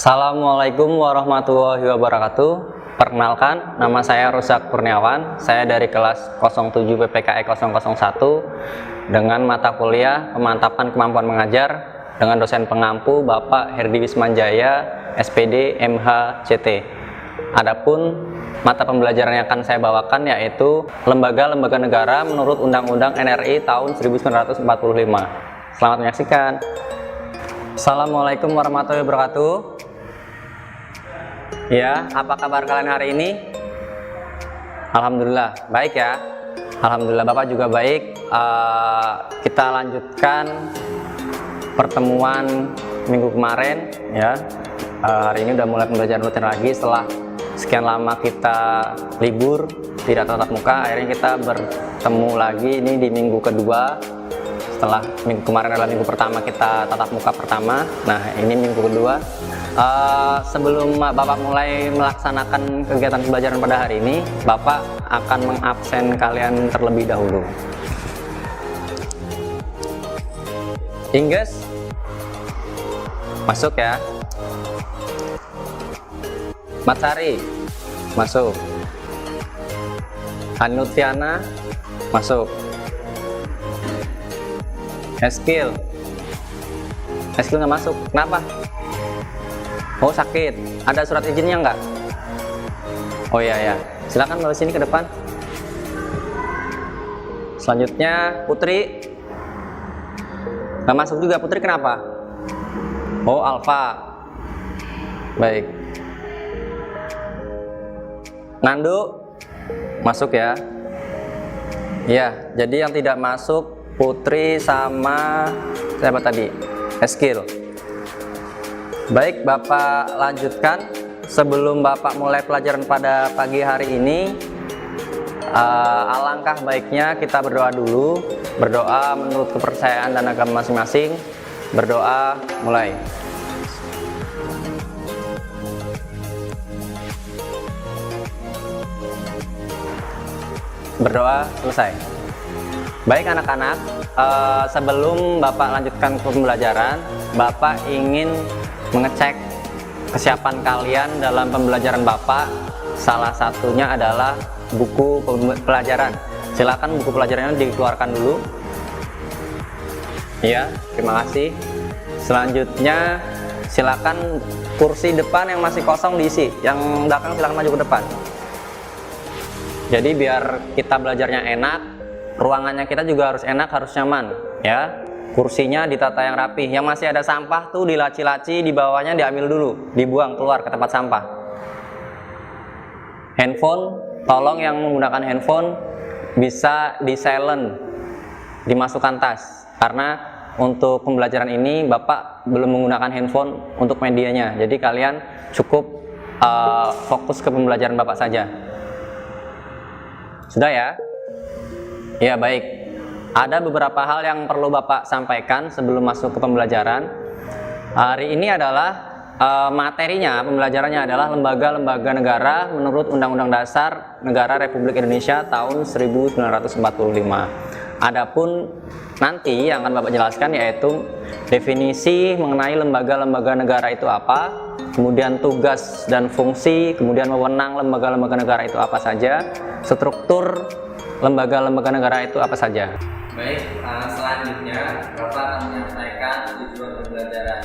Assalamualaikum warahmatullahi wabarakatuh. Perkenalkan, nama saya Rusak Kurniawan. Saya dari kelas 07 PPKE 001 dengan mata kuliah Pemantapan Kemampuan Mengajar dengan dosen pengampu Bapak Herdi Wismanjaya, SPD MH CT. Adapun mata pembelajaran yang akan saya bawakan yaitu Lembaga-lembaga negara menurut Undang-Undang NRI tahun 1945. Selamat menyaksikan. Assalamualaikum warahmatullahi wabarakatuh. Ya, apa kabar kalian hari ini? Alhamdulillah, baik ya. Alhamdulillah, Bapak juga baik. Kita lanjutkan pertemuan minggu kemarin ya. Hari ini udah mulai pembelajaran rutin lagi setelah sekian lama kita libur tidak tatap muka. Akhirnya kita bertemu lagi ini di minggu kedua. Setelah minggu kemarin adalah minggu pertama kita tatap muka pertama. Nah, ini minggu kedua. Sebelum Bapak mulai melaksanakan kegiatan pembelajaran pada hari ini, Bapak akan mengabsen kalian terlebih dahulu. Ingges, masuk ya. Matsari, masuk. Anutiana, masuk. Eskil nggak masuk. Kenapa? Oh, sakit. Ada surat izinnya nggak? Oh iya ya. Silakan bawa sini ke depan. Selanjutnya Putri. Nggak masuk juga. Putri kenapa? Oh, Alfa. Baik. Nandu masuk ya. Iya. Jadi yang tidak masuk Putri sama siapa tadi? Eskil. Baik, Bapak lanjutkan. Sebelum Bapak mulai pelajaran pada pagi hari ini, alangkah baiknya kita berdoa dulu. Berdoa menurut kepercayaan dan agama masing-masing. Berdoa, mulai. Berdoa, selesai. Baik anak-anak, sebelum Bapak lanjutkan pembelajaran, Bapak ingin mengecek kesiapan kalian dalam pembelajaran Bapak. Salah satunya adalah buku pelajaran. Silakan buku pelajarannya dikeluarkan dulu. Ya, terima kasih. Selanjutnya silakan kursi depan yang masih kosong diisi. Yang belakang silakan maju ke depan. Jadi biar kita belajarnya enak, ruangannya kita juga harus enak, harus nyaman ya. Kursinya ditata yang rapi. Yang masih ada sampah tuh dilaci-laci, di bawahnya diambil dulu, dibuang keluar ke tempat sampah. Handphone, tolong yang menggunakan handphone bisa di silent, dimasukkan tas. Karena untuk pembelajaran ini Bapak belum menggunakan handphone untuk medianya. Jadi kalian cukup fokus ke pembelajaran Bapak saja. Sudah ya? Ya, baik. Ada beberapa hal yang perlu Bapak sampaikan sebelum masuk ke pembelajaran. Hari ini adalah materinya, pembelajarannya adalah lembaga-lembaga negara menurut Undang-Undang Dasar Negara Republik Indonesia tahun 1945. Adapun nanti yang akan Bapak jelaskan yaitu definisi mengenai lembaga-lembaga negara itu apa, kemudian tugas dan fungsi, kemudian wewenang lembaga-lembaga negara itu apa saja, struktur lembaga-lembaga negara itu apa saja. Baik, selanjutnya Bapak akan menyampaikan tujuan pembelajaran.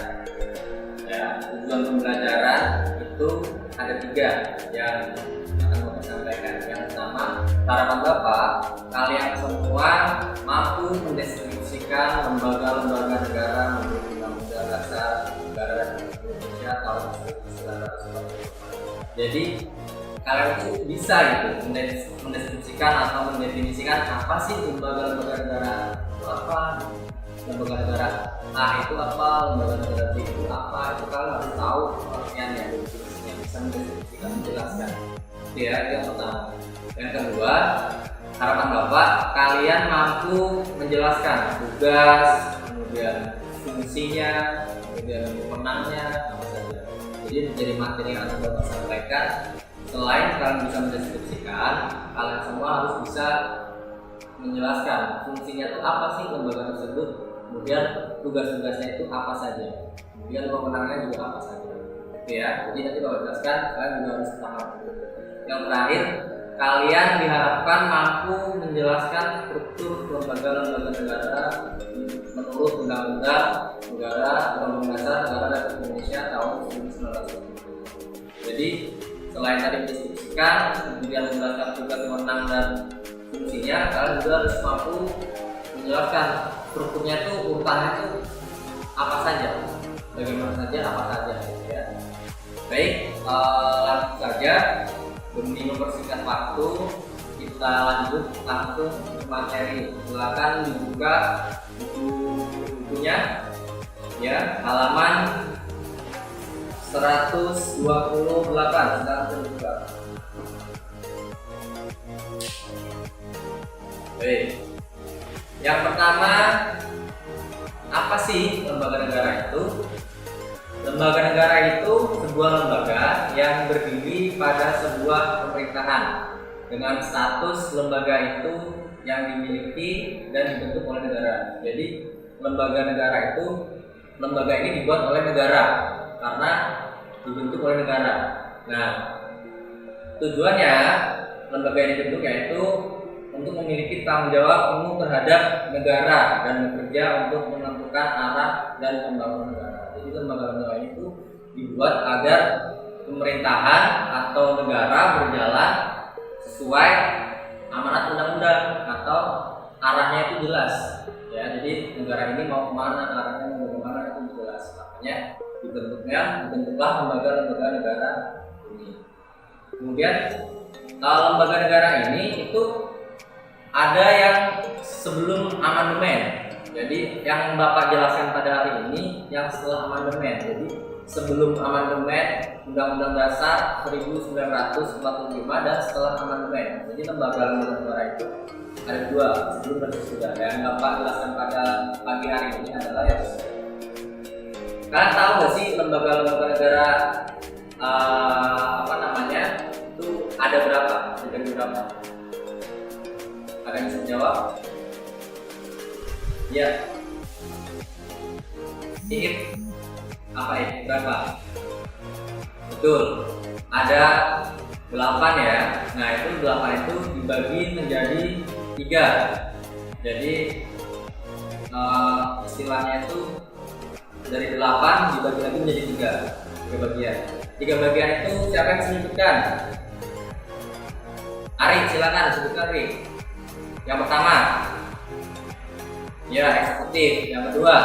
Ya, tujuan pembelajaran itu ada 3 yang akan Bapak sampaikan. Yang pertama, harapan Bapak, kalian semua mampu mendeskripsikan lembaga-lembaga negara menurut Undang-Undang Dasar Negara Republik Indonesia tahun 1945. Jadi kalian itu bisa gitu mendeskripsikan atau mendefinisikan apa sih lembaga-lembaga negara itu apa, lembaga negara A itu apa, lembaga negara B itu apa, itu kalian harus tahu pengertiannya, definisinya, bisa mendeskripsikan, menjelaskan. Itu ya, itu yang pertama. Yang kedua, harapan Bapak kalian mampu menjelaskan tugas, kemudian fungsinya, kemudian wewenangnya apa saja. Jadi menjadi materi yang akan Bapak sampaikan. Selain kalian bisa mendeskripsikan, kalian semua harus bisa menjelaskan fungsinya itu apa sih lembaga tersebut, kemudian tugas-tugasnya itu apa saja, kemudian wewenangnya juga apa saja. Oke ya, jadi nanti kalau jelaskan kalian juga harus paham. Yang terakhir, kalian diharapkan mampu menjelaskan struktur lembaga-lembaga negara menurut Undang-Undang Negara Undang-Undang Dasar Negara Republik Indonesia tahun 1945. Jadi selain tadi mendiskusikan, kemudian menjelaskan tugas, wewenang dan fungsinya, kalian juga harus mampu menjelaskan strukturnya itu, urutannya itu apa saja, bagaimana saja, apa saja ya. Baik, langsung saja demi mempersingkat waktu kita lanjut langsung ke materi. Silakan dibuka bukunya ya, halaman 128. Silakan dibuka. Baik. Yang pertama, apa sih lembaga negara itu? Lembaga negara itu sebuah lembaga yang berdiri pada sebuah pemerintahan dengan status lembaga itu yang dimiliki dan dibentuk oleh negara. Jadi lembaga negara itu, lembaga ini dibuat oleh negara karena dibentuk oleh negara. Nah, tujuannya lembaga ini dibentuk yaitu untuk memiliki tanggung jawab penuh terhadap negara dan bekerja untuk menentukan arah dan pembangunan negara. Jadi lembaga-lembaga itu dibuat agar pemerintahan atau negara berjalan sesuai amanat undang-undang atau arahnya itu jelas. Ya, jadi negara ini mau kemana, arahnya mau kemana itu jelas. Makanya dibentuklah lembaga-lembaga negara ini. Kemudian lembaga negara ini itu ada yang sebelum amandemen. Jadi yang Bapak jelaskan pada hari ini yang setelah amandemen. Jadi sebelum amandemen Undang-Undang Dasar 1945 dan setelah amandemen. Jadi lembaga-lembaga negara itu ada dua, sebelum dan sesudah. Yang Bapak jelaskan pada pagi hari ini adalah yang sesudah. Kalian tahu nggak sih lembaga-lembaga negara itu ada berapa? Ada berapa? Ada yang bisa jawab? Ya. Ini apa ini? Berapa? Betul. Ada 8 ya. Nah, itu 8 itu dibagi menjadi 3. Jadi istilahnya itu dari 8 dibagi lagi menjadi 3 bagian. 3 bagian itu siapa yang bisa menyebutkan? Ari, silakan sebutkan Ari. Yang pertama, ya eksekutif. Yang kedua,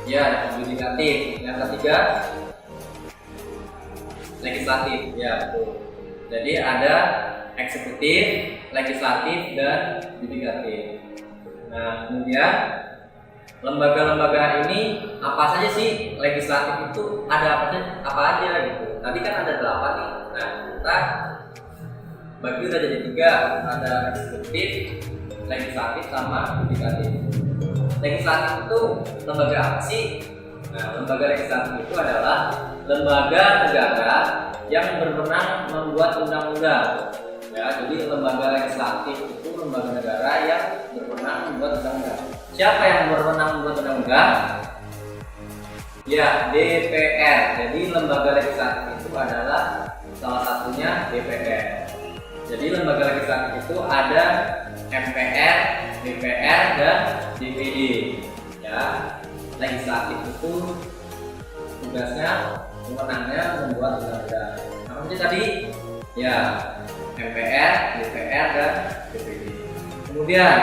ya yudikatif. Yang ketiga, legislatif. Ya betul. Jadi ada eksekutif, legislatif, dan yudikatif. Nah, kemudian lembaga-lembaga ini apa saja sih? Legislatif itu ada apa aja gitu. Tadi kan ada 8 nih. Nah, kita bagi udah jadi 3. Ada eksekutif, legislatif, sama yudikatif. Legislatif itu lembaga apa sih? Nah, lembaga legislatif itu adalah lembaga negara yang berwenang membuat undang-undang. Ya, jadi lembaga legislatif itu lembaga negara yang berwenang membuat undang-undang. Siapa yang berwenang membuat undang-undang? Ya, DPR. Jadi lembaga legislatif itu adalah salah satunya DPR. Jadi lembaga legislatif itu ada MPR, DPR, dan DPD. Ya, legislatif itu tugasnya, wewenangnya membuat undang-undang. Apa saja tadi? Ya, MPR, DPR, dan DPD. Kemudian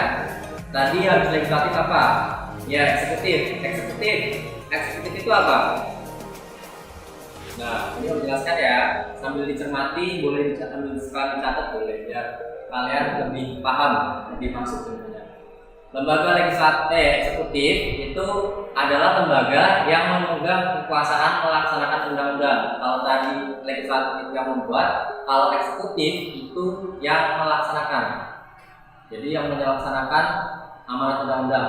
tadi habis legislatif apa? Ya, eksekutif. Eksekutif itu apa? Nah, ini harus jelaskan ya, sambil dicermati, boleh sambil sekali dicatat boleh ya, kalian lebih paham, lebih masuk tentunya. Lembaga eksekutif itu adalah lembaga yang memegang kekuasaan melaksanakan undang-undang. Kalau tadi legislatif yang membuat, kalau eksekutif itu yang melaksanakan. Jadi yang melaksanakan amanat undang-undang,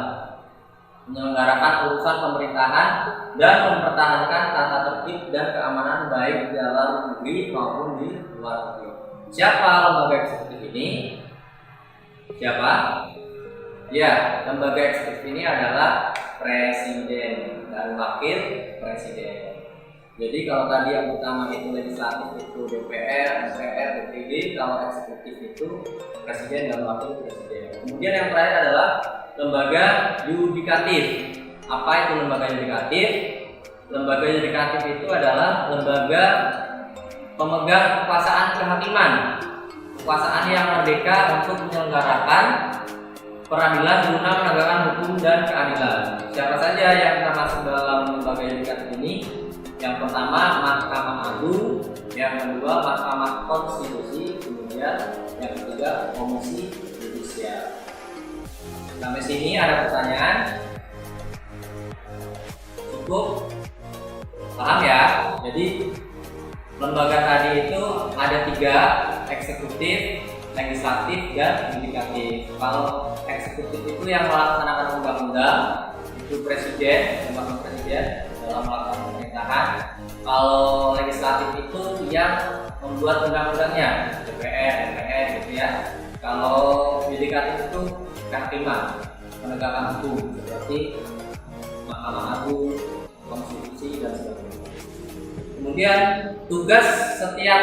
menyelenggarakan urusan pemerintahan dan mempertahankan tata tertib dan keamanan baik di dalam negeri maupun di luar negeri. Siapa lembaga eksekutif ini? Siapa? Ya, lembaga eksekutif ini adalah presiden dan wakil presiden. Jadi kalau tadi yang utama itu legislatif itu DPR, MPR, DPD, kalau eksekutif itu presiden dan wakil presiden. Kemudian yang terakhir adalah lembaga yudikatif. Apa itu lembaga yudikatif? Lembaga yudikatif itu adalah lembaga pemegang kekuasaan kehakiman, kekuasaan yang merdeka untuk menyelenggarakan peradilan guna menegakkan hukum dan keadilan. Siapa saja yang termasuk dalam lembaga yudikatif ini? Yang pertama Mahkamah Agung, yang kedua Mahkamah Konstitusi, kemudian yang ketiga Komisi Yudisial. Sampai sini ada pertanyaan? Cukup paham ya? Jadi lembaga tadi itu ada 3, eksekutif, legislatif, dan yudikatif. Kalau eksekutif itu yang melaksanakan undang-undang, itu presiden dan wakil presiden dalam melaksanakan pemerintahan. Kalau legislatif itu yang membuat undang-undangnya, DPR, MPR gitu ya. Kalau yudikatif itu kehakiman, penegakan hukum seperti Mahkamah Agung, Konstitusi dan sebagainya. Kemudian tugas setiap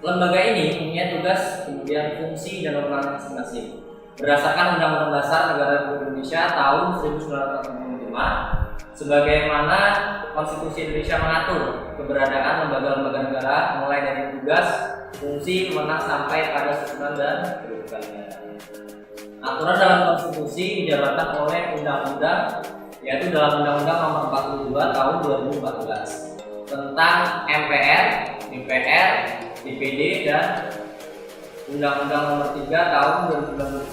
lembaga ini punya tugas, kemudian fungsi dan wewenang masing-masing. Berdasarkan Undang-Undang Dasar Negara Republik Indonesia tahun 1945, sebagaimana Konstitusi Indonesia mengatur keberadaan lembaga-lembaga negara mulai dari tugas, fungsi, wewenang sampai pada susunan dan kedudukannya. Aturan dalam konstitusi dijabarkan oleh undang-undang, yaitu dalam Undang-Undang Nomor 42 Tahun 2014 tentang MPR, DPR, DPD, dan Undang-Undang Nomor 3 Tahun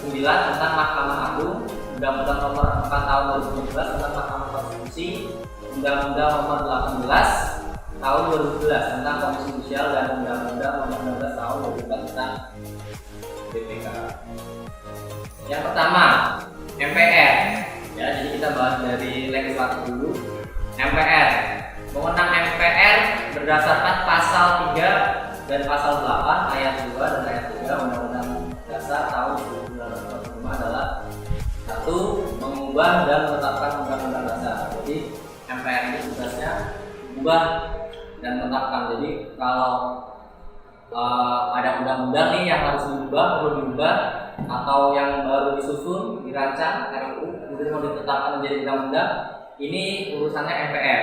2009 tentang Mahkamah Agung, Undang-Undang Nomor 4 Tahun 2011 tentang Mahkamah Konstitusi, Undang-Undang Nomor 18 Tahun 2011 tentang Komisi Yudisial, dan Undang-Undang Nomor 19 Tahun 2004 tentang BPK. Yang pertama, MPR. Ya, jadi kita bahas dari legislatif dulu. MPR. Wewenang MPR berdasarkan pasal 3 dan pasal 8 ayat 2 dan ayat 3 Undang-Undang Dasar tahun 1945 adalah 1. Mengubah dan menetapkan Undang-Undang Dasar. Jadi MPR ini tugasnya mengubah dan menetapkan. Jadi kalau ada undang-undang nih yang harus diubah, perlu diubah, atau yang baru disusun, dirancang RUU, kemudian mau ditetapkan menjadi undang-undang, ini urusannya MPR.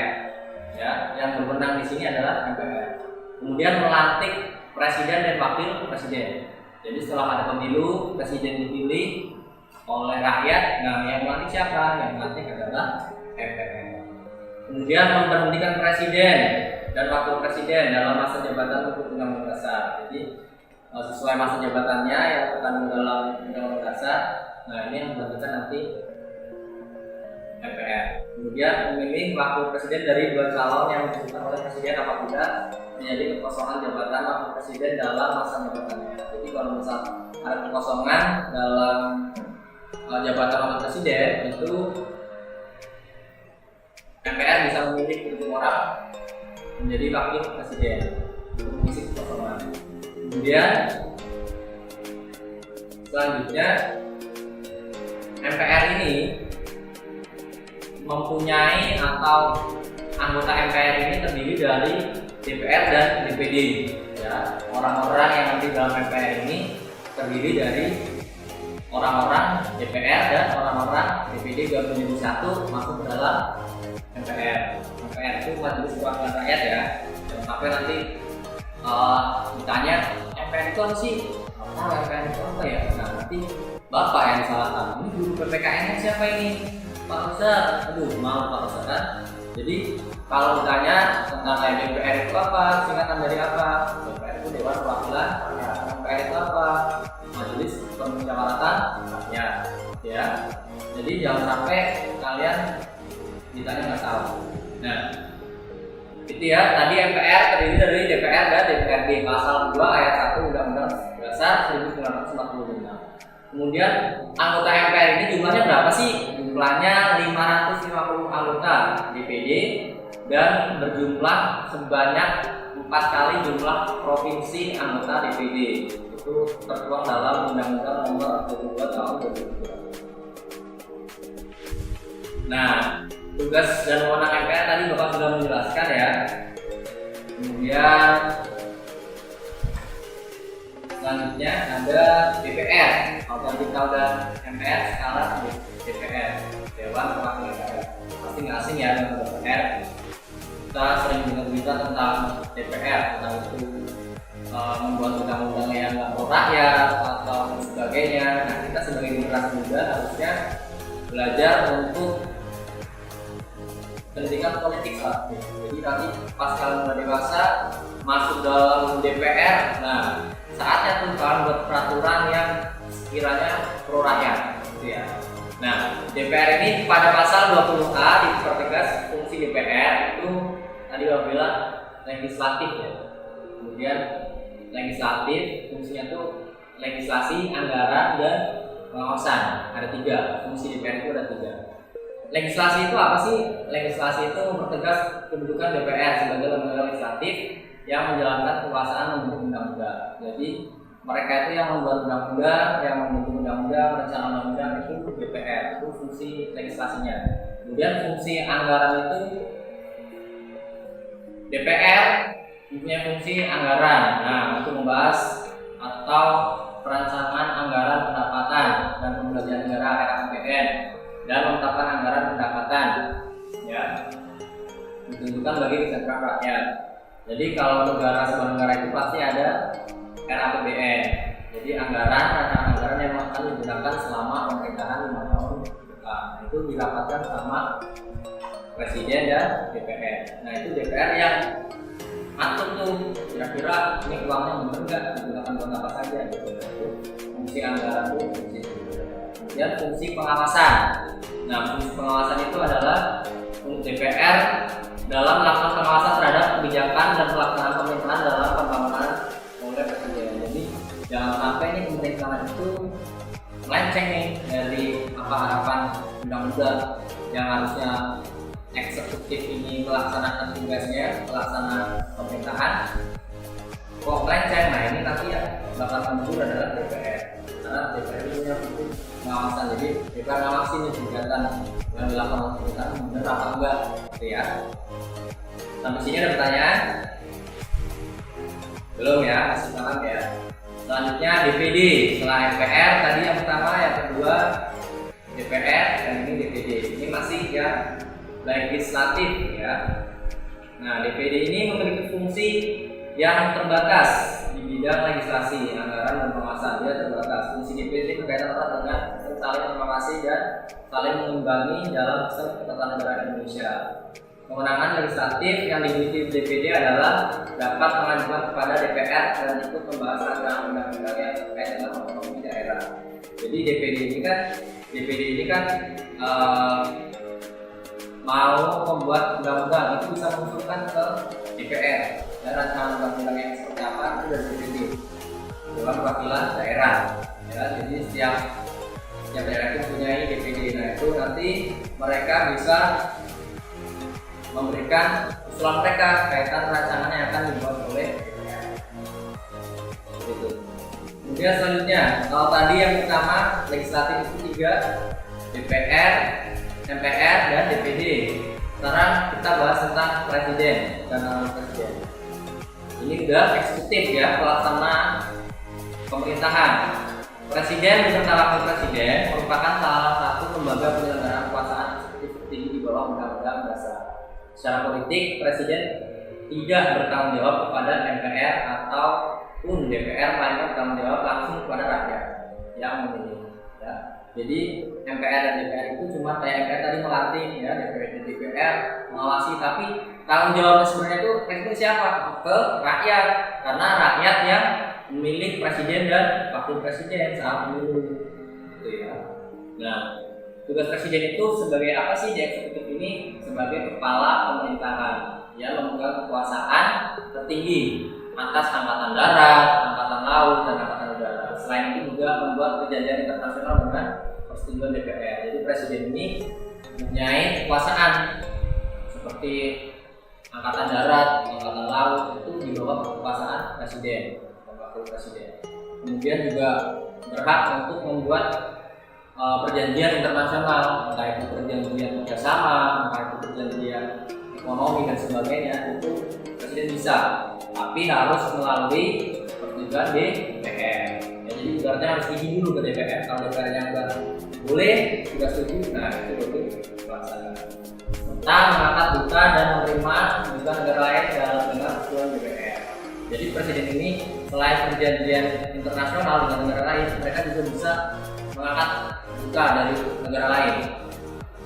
Ya, yang berwenang di sini adalah MPR. Kemudian melantik presiden dan wakil presiden. Jadi setelah ada pemilu, presiden dipilih oleh rakyat. Nah, yang melantik siapa? Yang melantik adalah MPR. Kemudian memberhentikan presiden dan wakil presiden dalam masa jabatan menurut Undang-Undang Dasar. Jadi sesuai masa jabatannya yang terkandung dalam Undang-Undang Dasar. Nah, ini yang memberhentikan nanti MPR. Kemudian memilih wakil presiden dari 2 calon yang diusulkan oleh presiden apabila menjadi kekosongan jabatan wakil presiden dalam masa jabatannya. Jadi kalau misal ada kekosongan dalam jabatan wakil presiden, itu MPR bisa memilih 7 orang menjadi wakil presiden untuk mengisi kekosongan. Kemudian selanjutnya MPR ini mempunyai atau anggota MPR ini terdiri dari DPR dan DPD. Ya, orang-orang yang nanti dalam MPR ini terdiri dari orang-orang DPR dan orang-orang DPD gabung menjadi satu masuk ke dalam MPR. MPR itu Majelis Perwakilan Rakyat ya. Jangan sampai nanti ditanya MPR itu apa sih? MPR itu apa ya? Nah, nanti Bapak yang disalahkan. Ini guru PPKN siapa ini? Pak Ustadz, aduh malu Pak Ustadz kan. Jadi kalau ditanya tentang DPR itu apa, singkatan dari apa? DPR itu Dewan Perwakilan Rakyat. MPR itu apa? Majelis Permusyawaratan Rakyat. Ya, jadi jangan sampai kalian ditanya nggak tahu. Nah, itu ya. Tadi MPR terdiri dari DPR dan DPRD. Pasal 2 ayat 1 Undang-Undang Dasar 1945. Kemudian anggota MPR ini jumlahnya berapa sih? Jumlahnya 550 anggota DPD dan berjumlah sebanyak 4 kali jumlah provinsi anggota DPD. Itu tertuang dalam Undang-Undang Nomor 22 Tahun 2002. Nah, tugas dan wewenang MPR tadi Bapak sudah menjelaskan ya. Kemudian selanjutnya ada DPR. Kalau tadi kita udah MPR, sekarang DPR, Dewan Perwakilan Daerah. Pasti nggak asing ya dengan DPR. Kita sering dengar berita tentang DPR, tentang itu membuat undang-undang yang nggak pro rakyat atau sebagainya. Nah, kita sebagai generasi muda harusnya belajar untuk pendidikan politik saat ini. Jadi nanti pas kalian udah dewasa masuk dalam DPR, nah saatnya tuh kalian buat peraturan yang sekiranya pro rakyat, gitu ya. Nah, DPR ini pada pasal 20A dipertegas fungsi DPR itu tadi Bapak bilang legislatif ya. Kemudian legislatif fungsinya tuh legislasi, anggaran, dan pengawasan. Ada 3 fungsi DPR itu, ada 3. Legislasi itu apa sih? Legislasi itu mempertegas kedudukan DPR sebagai lembaga legislatif yang menjalankan kekuasaan membentuk undang-undang. Jadi mereka itu yang membuat undang-undang, yang membentuk undang-undang, merencanakan undang-undang itu DPR, itu fungsi legislasinya. Kemudian fungsi anggaran itu DPR punya fungsi anggaran. Nah, untuk membahas atau perancangan anggaran pendapatan dan pembelanjaan negara (APBN) dan menetapkan anggaran pendapatan, ya, ditentukan bagi kesejahteraan rakyat. Jadi kalau negara sebuah negara itu pasti ada RAPBN. Jadi anggaran, rancangan anggaran yang akan digunakan selama pemerintahan 5 tahun ke depan. Itu dirapatkan sama Presiden dan DPR. Nah, itu DPR yang atur tuh kira-kira ini uangnya benar nggak digunakan buat apa saja gitu. Fungsi anggaran itu fungsi. Kemudian fungsi pengawasan. Nah, fungsi pengawasan itu adalah DPR dalam melakukan pengawasan terhadap kebijakan dan pelaksanaan pemerintahan dalam pembangunan oleh Presiden. Jadi jangan sampai ini pemerintahan itu melenceng nih dari apa harapan undang-undang yang harusnya eksekutif ini melaksanakan tugasnya, melaksanakan pemerintahan, kok melenceng. Nah, ini nanti ya bakal muncul adalah DPR, karena DPR ini punya fungsi pengawasan. Jadi DPR ngawasi nih kegiatan yang dilakukan oleh pemerintahan benar apa enggak, gitu ya. Sampai sini ada pertanyaan? Belum ya, masih paham ya. Selanjutnya DPD, setelah MPR tadi yang pertama, yang kedua DPR, dan ini DPD. Ini masih ya legislatif ya. Nah, DPD ini memiliki fungsi yang terbatas di bidang legislasi, anggaran, dan pengawasan. Dia terbatas. Fungsi DPD berkaitan erat dengan saling mengawasi dan saling mengimbangi dalam sistem ketatanegaraan Indonesia. Kewenangan legislatif yang dimiliki DPD adalah dapat mengajukan kepada DPR dan ikut pembahasan dalam undang-undang yang terkait dengan otonomi daerah. Jadi DPD ini kan mau membuat undang-undang itu bisa mengusulkan ke DPR dan rancangan undang-undang yang seperti apa itu dari DPD, Dewan Perwakilan Daerah. Ya, jadi setiap daerah itu punya DPD. Nah, itu nanti mereka bisa memberikan usulan mereka kaitan rancangan yang akan dibuat oleh DPR. Gitu. Kemudian selanjutnya, kalau tadi yang pertama legislatif itu 3, DPR, MPR, dan DPD. Sekarang kita bahas tentang Presiden dan Wakil Presiden. Ini udah eksekutif ya, pelaksana pemerintahan. Presiden beserta Wakil Presiden merupakan salah satu lembaga penyelenggaraan kekuasaan eksekutif tertinggi di bawah Undang-Undang Dasar. Secara politik, Presiden tidak bertanggung jawab kepada MPR ataupun DPR, melainkan bertanggung jawab langsung kepada rakyat yang memilih. Ya. Jadi MPR dan DPR itu cuma kayak MPR tadi melatih ya, DPR mengawasi, tapi tanggung jawabnya sebenarnya itu siapa? Ke rakyat, karena rakyat yang memilih presiden dan wakil presiden saat pemilu, gitu ya. Nah, tugas presiden itu sebagai apa sih di eksekutif ini? Sebagai kepala pemerintahan, ya, memegang kekuasaan tertinggi atas angkatan darat, angkatan laut, dan angkatan udara. Selain itu juga membuat perjanjian internasional dengan persetujuan DPR. Jadi presiden ini mempunyai kekuasaan seperti angkatan darat, angkatan laut itu di bawah kekuasaan presiden dan wakil presiden. Kemudian juga berhak untuk membuat perjanjian internasional, entah itu perjanjian kerjasama, entah itu perjanjian ekonomi dan sebagainya, itu presiden bisa, tapi harus melalui persetujuan DPR. Ya, jadi ibaratnya harus izin dulu ke DPR. Kalau DPR-nya udah boleh, sudah setuju, nah itu boleh dilaksanakan. Tentang mengangkat duta dan menerima duta negara lain dalam dengan persetujuan DPR. Jadi presiden ini selain perjanjian internasional dengan negara lain, mereka juga bisa mengangkat duta dari negara lain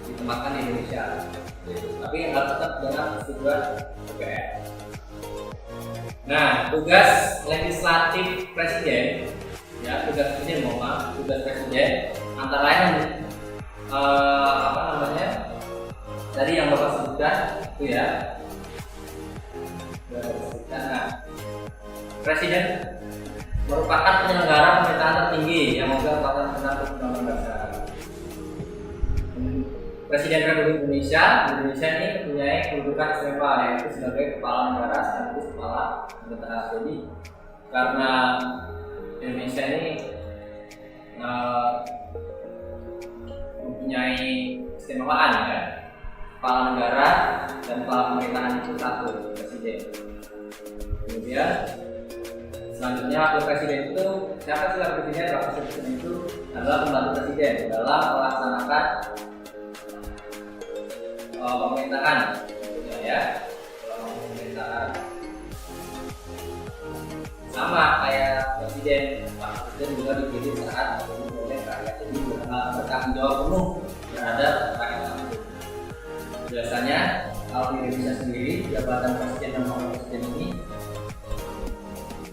ditempatkan di Indonesia. Gitu. Tapi harus tetap dengan persetujuan DPR. Nah, tugas legislatif presiden, ya tugas presiden tugas presiden antara lain tadi yang Bapak sebutkan itu ya. Nah, presiden merupakan penyelenggara pemerintahan tertinggi yang memegang kekuasaan tentang undang-undang dasar. Presiden Republik Indonesia ini mempunyai kedudukan istimewa, yaitu sebagai kepala negara sekaligus kepala pemerintahan. Jadi karena Indonesia ini mempunyai istimewaan ya, kepala negara dan kepala pemerintahan itu satu, presiden. Kemudian selanjutnya wakil presiden itu siapa sih wakil presiden? Wakil presiden itu adalah pembantu presiden dalam melaksanakan pemerintahan, ya, pemerintahan sama kayak presiden. Pak Presiden juga dipilih saat oleh rakyat, jadi bertanggung jawab penuh terhadap rakyat langsung. Biasanya kalau di Indonesia sendiri jabatan presiden dan wakil presiden ini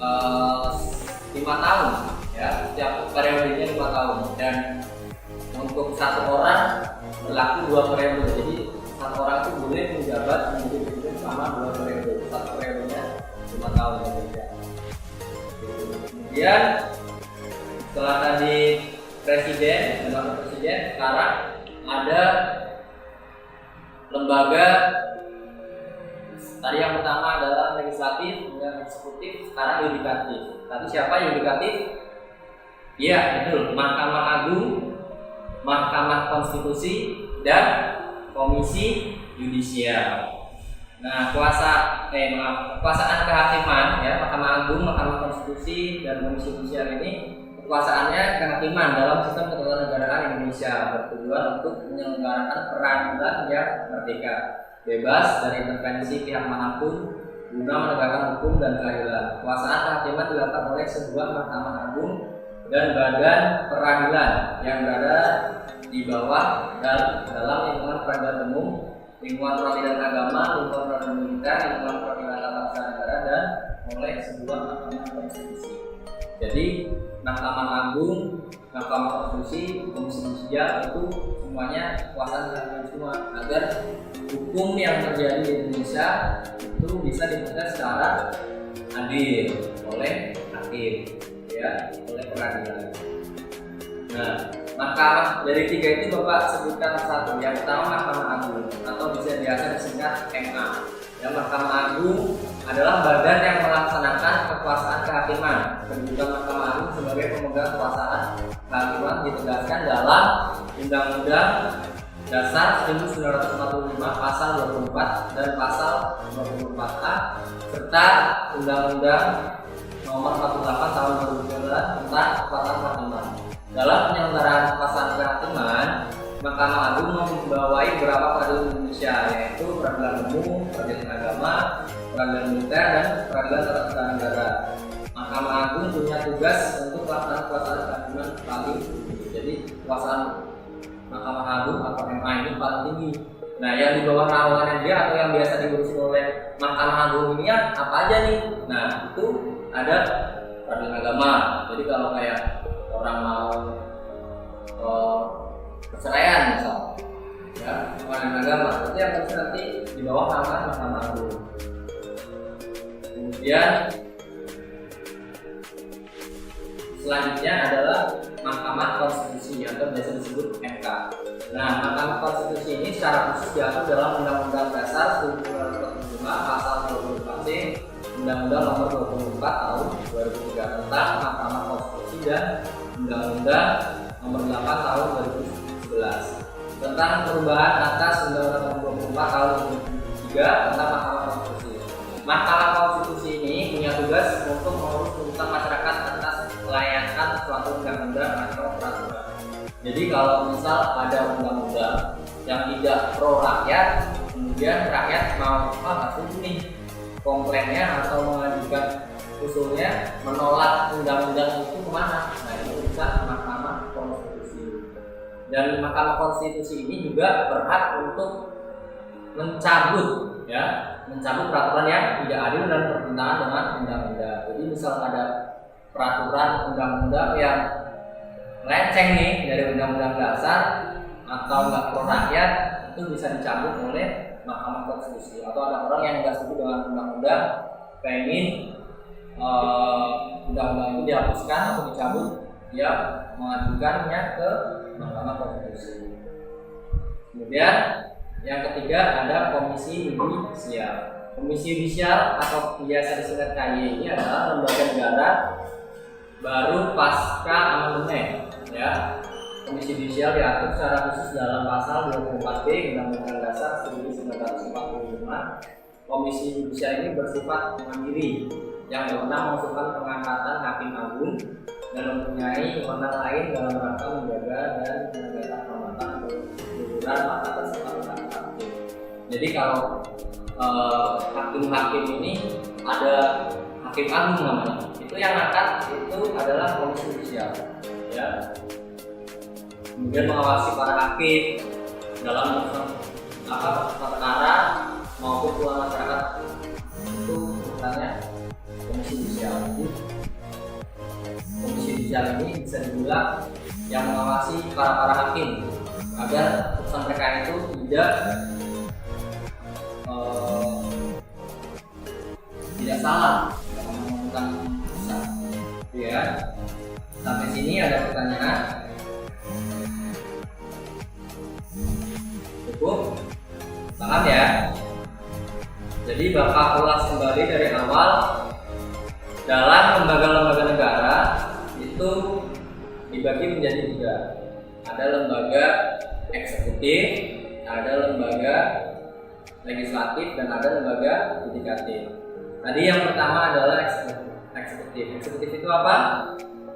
5 tahun, ya, setiap periodenya 5 tahun, dan untuk satu orang berlaku 2 periode. Jadi satu orang itu boleh menjabat menjadi presiden selama 2 periode, satu periodenya 5 tahun saja. Kemudian setelah tadi presiden dan wakil presiden, sekarang ada lembaga. Tadi yang pertama adalah legislatif, kemudian eksekutif, sekarang yudikatif. Tadi siapa yudikatif? Iya, betul. Mahkamah Agung, Mahkamah Konstitusi, dan Komisi Yudisial. Nah, kekuasaan kehakiman ya, Mahkamah Agung, Mahkamah Konstitusi, dan Komisi Yudisial ini kekuasaannya kehakiman dalam sistem ketatanegaraan Indonesia, bertujuan untuk menyelenggarakan peradilan yang merdeka, bebas dari intervensi pihak manapun guna menegakkan hukum dan keadilan. Kekuasaan kehakiman dilakukan oleh sebuah Mahkamah Agung dan badan peradilan yang berada di bawah dalam lingkungan peradilan umum, lingkungan peradilan agama, lingkungan peradilan militer, lingkungan peradilan tata usaha negara, dan oleh sebuah Mahkamah Konstitusi. Jadi Mahkamah Agung, Mahkamah Konstitusi, Komisi Yudisial itu semuanya kekuasaan kehakiman semua, agar hukum yang terjadi di Indonesia itu bisa diputus secara adil oleh hakim, ya, oleh peradilan. Nah, mahkamah dari 3 itu Bapak sebutkan satu. Yang pertama Mahkamah Agung, atau bisa biasa disingkat MA. Ya, Mahkamah Agung adalah badan yang melaksanakan kekuasaan kehakiman. Kedudukan Mahkamah Agung sebagai pemegang kekuasaan kehakiman ditegaskan dalam Undang-Undang Dasar 1945 Pasal 24 dan Pasal 24A serta Undang-Undang Nomor 48 Tahun 2009 tentang kekuasaan kehakiman. Dalam penyelenggaraan kekuasaan kehakiman, Mahkamah Agung membawahi beberapa peradilan Indonesia, yaitu peradilan umum, peradilan agama, peradilan militer, dan peradilan tata usaha negara. Mahkamah Agung punya tugas untuk melaksanakan kekuasaan kehakiman paling tinggi. Jadi kekuasaan Mahkamah Agung atau MA ini paling tinggi. Nah, yang di bawah naungan dia atau yang biasa diurusi oleh Mahkamah Agung ini apa aja nih? Nah, itu ada peradilan agama. Jadi kalau kayak orang mau perceraian misalnya, ya, peradilan agama, itu yang harus nanti di bawah naungan Mahkamah Agung. Kemudian selanjutnya adalah Mahkamah Konstitusi atau biasa disebut MK. Nah, Mahkamah Konstitusi ini secara khusus diatur dalam Undang-Undang Dasar 1945 Pasal 24C, Undang-Undang Nomor 24 Tahun 2003 tentang Mahkamah Konstitusi, dan Undang-Undang Nomor 8 tahun 2011 tentang perubahan atas Undang-Undang Nomor 24 tahun 2003 tentang Mahkamah Konstitusi. Mahkamah Konstitusi ini punya tugas untuk mengurus tuntutan masyarakat atas kelayakan suatu undang-undang atau peraturan. Jadi kalau misal ada undang-undang yang tidak pro rakyat, kemudian rakyat mau setuju nih komplainnya atau mengajukan usulnya menolak undang-undang itu kemana? Nah, itu bisa Mahkamah Konstitusi. Dan Mahkamah Konstitusi ini juga berhak untuk mencabut peraturan yang tidak adil dan bertentangan dengan undang-undang. Jadi misal ada peraturan undang-undang yang melenceng nih dari undang-undang dasar atau nggak pro rakyat, itu bisa dicabut oleh Mahkamah Konstitusi. Atau ada orang yang nggak setuju dengan undang-undang, pengen undang-undang itu dihapuskan atau dicabut, dia mengajukannya ke Mahkamah Konstitusi. Kemudian yang ketiga ada Komisi Yudisial. Komisi Yudisial atau biasa disingkat KY ini adalah lembaga negara baru pasca amandemen, ya. Komisi Yudisial diatur secara khusus dalam pasal 24B Undang-Undang Dasar 1945. Komisi Yudisial ini bersifat mandiri yang berwenang mengusulkan pengangkatan hakim agung dan mempunyai wewenang lain dalam rangka menjaga dan menegakkan kehormatan keluhuran martabat serta martabat hakim. Jadi kalau hakim-hakim ini ada hakim agung namanya, itu yang angkat itu adalah Komisi Yudisial, ya. Kemudian mengawasi para hakim dalam perkara maupun keluhan masyarakat, itu misalnya Komisi Yudisial. Komisi Yudisial ini bisa dibilang yang mengawasi para hakim agar putusan mereka itu tidak salah dalam menemukan putusan. Ya, sampai sini ada pertanyaan? Cukup? Paham ya? Jadi Bapak ulas kembali dari awal. Dalam lembaga-lembaga negara itu dibagi menjadi 3. Ada lembaga eksekutif, ada lembaga legislatif, dan ada lembaga yudikatif. Tadi yang pertama adalah eksekutif. Eksekutif itu apa?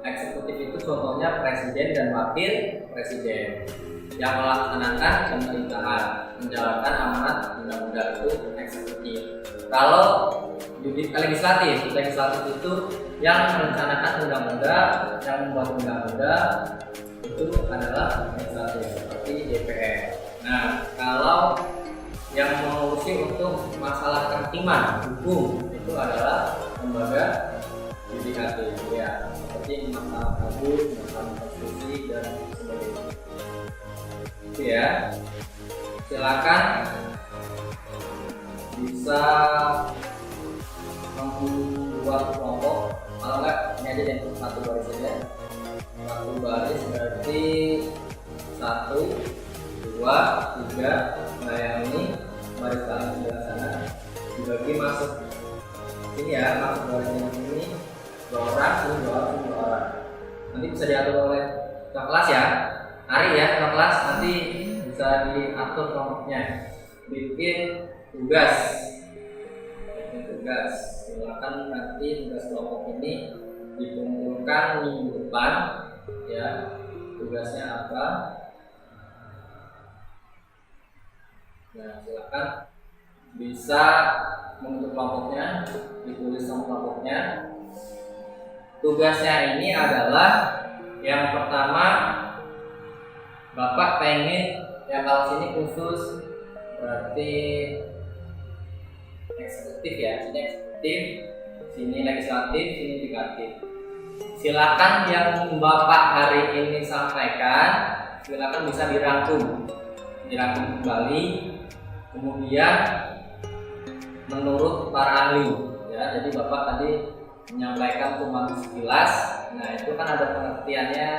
Eksekutif itu contohnya presiden dan wakil presiden yang melaksanakan pemerintahan, menjalankan amanat undang-undang, itu eksekutif. Kalau legislatif itu yang merencanakan undang-undang, yang membuat undang-undang, itu adalah legislatif seperti DPR. Nah, kalau yang mengurusi untuk masalah kehakiman hukum itu adalah lembaga yudikatif, ya, seperti Mahkamah Agung, Mahkamah Konstitusi, dan sebagainya. Itu ya. Silakan bisa membuat kelompok, kalau enggak ini aja deh, satu baris aja. Satu baris berarti 1, 2, 3. Nah yang ini baris paling sebelah sana dibagi masuk ini ya, masuk baris yang ini 2 orang, ini 2 orang, ini 2 orang. Nanti bisa diatur oleh ke kelas ya, Ari ya, ke kelas nanti bisa diatur kelompoknya. Bikin tugas, silakan nanti tugas kelompok ini dikumpulkan minggu depan, ya. Tugasnya apa? Nah, silakan bisa membentuk kelompoknya, ditulis sama kelompoknya. Tugasnya ini adalah yang pertama, Bapak pengen ya, kalau sini khusus berarti eksekutif ya, sini eksekutif, sini legislatif, sini yudikatif. Silakan yang Bapak hari ini sampaikan, silakan bisa dirangkum kembali, kemudian menurut para ahli, ya. Jadi Bapak tadi menyampaikan cuma sekilas, nah itu kan ada pengertiannya,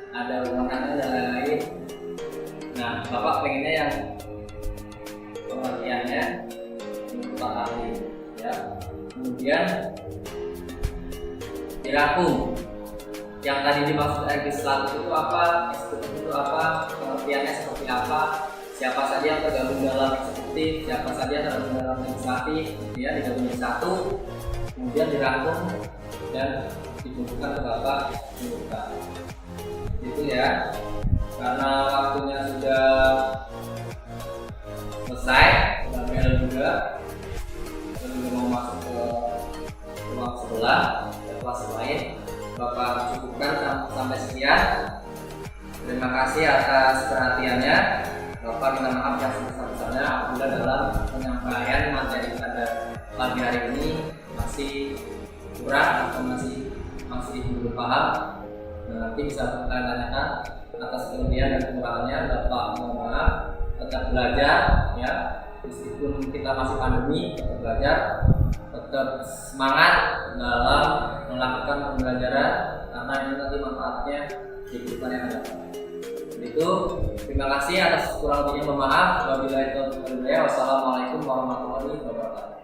ada wewenangnya dan lain-lain. Nah, Bapak pengennya yang pengertiannya menurut para ahli, ya. Kemudian dirangkum yang tadi dimaksud legislatif itu apa, eksekutif itu apa, pengertiannya seperti apa, siapa saja yang tergabung dalam eksekutif, siapa saja yang tergabung dalam legislatif, ya digabung jadi satu, kemudian dirangkum dan dikumpulkan ke Bapak Menkumham. Itu ya, karena waktunya sudah selesai, sudah bel juga, kita juga mau masuk ke ruang sebelah, ke kelas lain. Bapak cukupkan sampai sekian. Terima kasih atas perhatiannya. Bapak minta maaf yang sebesar-besarnya apabila dalam penyampaian materi pada pagi hari ini masih kurang atau masih belum paham. Nanti bisa kalian tanyakan atas kelebihan dan kekurangannya. Bapak mohon maaf, tetap belajar ya, meskipun kita masih pandemi, tetap belajar, tetap semangat dalam melakukan pembelajaran karena ini nanti manfaatnya di kehidupan yang ada. Itu terima kasih atas kurang lebihnya, mohon maaf. Wabillahi taufiq wal hidayah. Wassalamualaikum warahmatullahi wabarakatuh.